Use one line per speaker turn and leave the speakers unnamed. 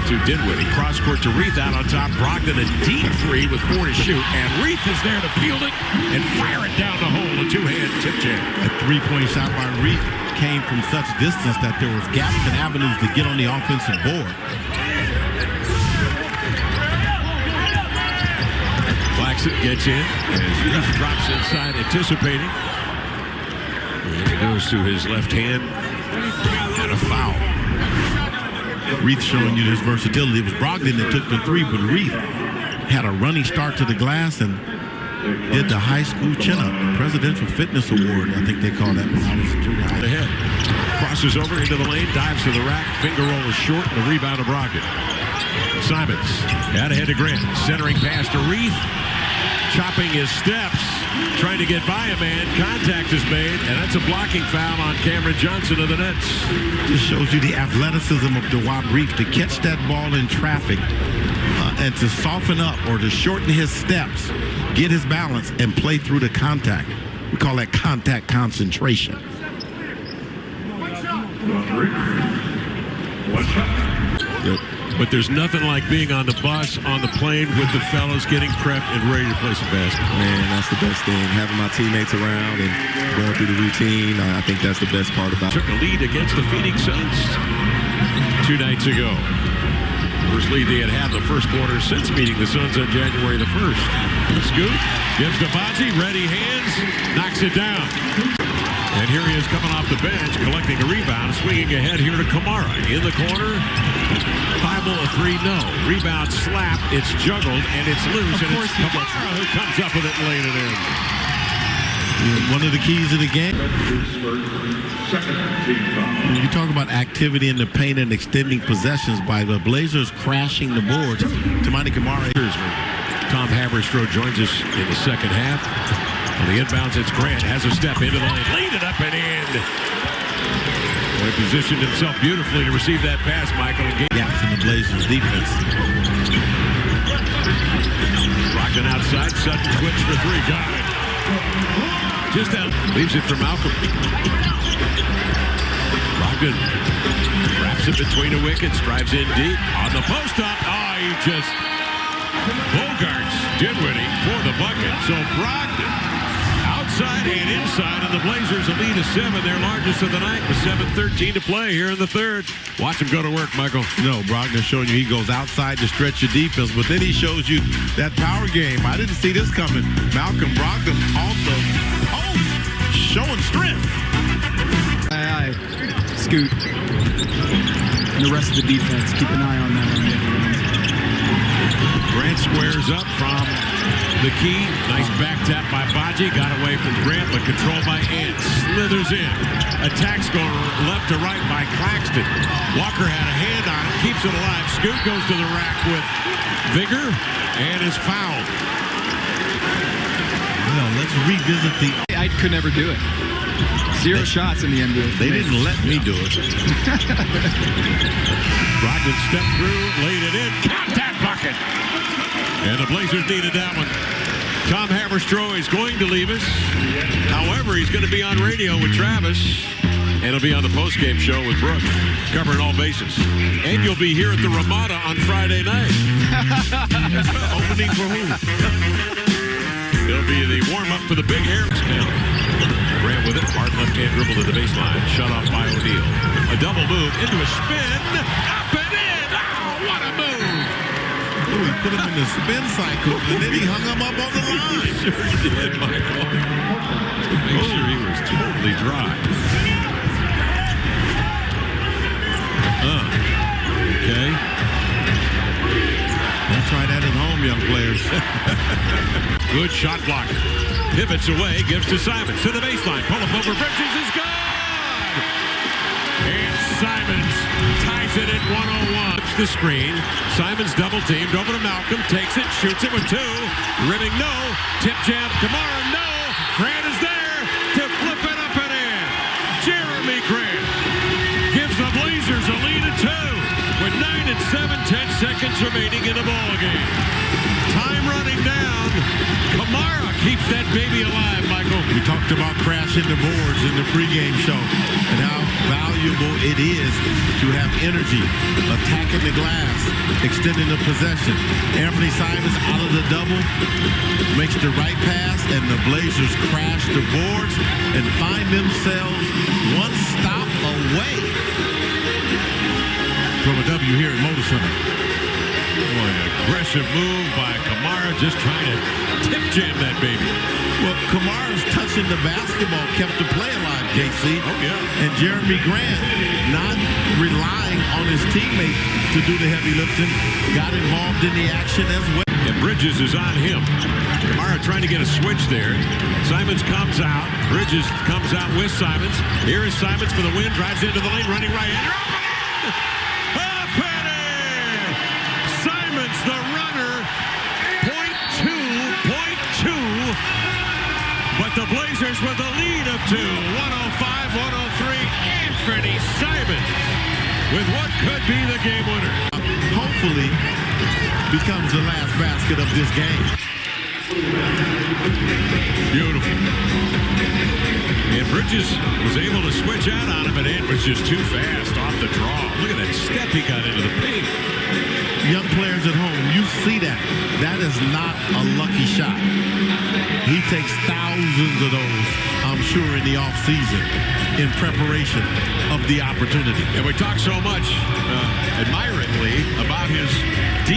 to Dinwiddie. Cross court to Reith out on top. Brogdon a deep three with 4 to shoot. And Reith is there to field it and fire it down the hole. A two-hand tip jam.
A three-point shot by Reith came from such distance that there was gaps and avenues to get on the offensive board.
Claxton gets in as Reith drops inside, anticipating. And he goes to his left hand. And a foul.
Reith showing you this versatility. It was Brogdon that took the three, but Reith had a running start to the glass and did the high school chin-up. Presidential Fitness Award, I think they call that when I was in junior high.
Ahead. Crosses over into the lane, dives to the rack. Finger roll is short, and the rebound to Brogdon. Simons out ahead to Grant. Centering pass to Reith. Chopping his steps. Trying to get by a man. Contact is made, and that's a blocking foul on Cameron Johnson of the Nets.
This shows you the athleticism of DeWatt Reith to catch that ball in traffic and to soften up or to shorten his steps, get his balance, and play through the contact. We call that contact concentration.
Yep. But there's nothing like being on the bus, on the plane with the fellas, getting prepped and ready to play some basketball.
Man, that's the best thing. Having my teammates around and going through the routine, I think that's the best part about it.
Took a lead against the Phoenix Suns 2 nights ago. First lead they had the first quarter since meeting the Suns on January the 1st. Scoot gives to Baji, ready hands, knocks it down. And here he is coming off the bench, collecting a rebound, swinging ahead here to Kamara. In the corner, Thibault a three, no. Rebound slap, it's juggled, and it's loose, and it's Kamara who comes up with it and laid it in.
One of the keys of the game. When you talk about activity in the paint and extending possessions by the Blazers crashing the boards, Toumani Camara.
Tom Haberstroh joins us in the second half. On the inbounds, it's Grant, has a step into the lane, laid it up and in. He positioned himself beautifully to receive that pass, Michael.
Gaps in the Blazers defense.
Brogdon outside, Sutton twitch for three, got it. Just out, leaves it for Malcolm. Brogdon wraps it between the wickets, drives in deep, on the post up. Oh, he just bogarts Dinwiddie for the bucket. So Brogdon outside and inside, and the Blazers a lead of 7, their largest of the night, with 7:13 to play here in the third. Watch him go to work, Michael.
No, Brogdon showing you he goes outside to stretch your defense, but then he shows you that power game. I didn't see this coming. Malcolm Brogdon off the post, showing strength.
Aye, Scoot. And the rest of the defense, keep an eye on that.
Grant squares up from the key. Nice back tap by Baji. Got away from Grant, but controlled by Ant. Slithers in. Attacks going left to right by Claxton. Walker had a hand on it. Keeps it alive. Scoot goes to the rack with vigor and is fouled.
Well, let's revisit the...
I could never do it. 0 shots in the NBA.
They didn't let me do it.
Brogdon stepped through, laid it in. Count that bucket. And the Blazers needed that one. Tom Haberstroh is going to leave us. However, he's going to be on radio with Travis. And he'll be on the postgame show with Brooke, covering all bases. And you'll be here at the Ramada on Friday night. Opening for who? It'll be the warm-up for the big air. Ran with it. Hard left-hand dribble to the baseline. Shut off by O'Neal. A double move into a spin. Up and in. Oh, what a move.
Ooh, he put him in the spin cycle, and then he hung him up on the line.
Sure did, Michael. Make sure he was totally dry. Okay.
Don't try that at home, young players.
Good shot blocker. Pivots away, gives to Simons. To the baseline. Pull up over Bridges is good! And Simons ties it at 101. The screen. Simons double teamed over to Malcolm. Takes it, shoots it with 2. Rimming, no. Tip jam, Kamara, no. Grant is there to flip it up and in. Jeremy Grant gives the Blazers a lead of 2 with 9 With 7-10 seconds remaining in the ball game. Time running down. Kamara keeps that baby alive, Michael.
We talked about crashing the boards in the pregame show and how valuable it is to have energy, attacking the glass, extending the possession. Anthony Simons out of the double, makes the right pass, and the Blazers crash the boards and find themselves one stop away from a W here at Motor Center.
Boy, an aggressive move by Kamara, just trying to tip jam that baby.
Well, Kamara's touching the basketball kept the play alive, JC.
Oh, yeah.
And Jeremy Grant, not relying on his teammate to do the heavy lifting, got involved in the action as well.
And Bridges is on him. Kamara trying to get a switch there. Simons comes out. Bridges comes out with Simons. Here is Simons for the win. Drives into the lane, running right. Simons, the runner. Point two. But the Blazers with a lead of 2. 105-103. Anthony Simons with what could be the game winner.
Hopefully becomes the last basket of this game.
Beautiful. And Bridges was able to switch out on him, but Ant was just too fast off the draw. Look at that step he got into the paint.
Young players at home, you see that. That is not a lucky shot. He takes thousands of those, I'm sure, in the offseason in preparation of the opportunity.
And we talk so much admiringly about his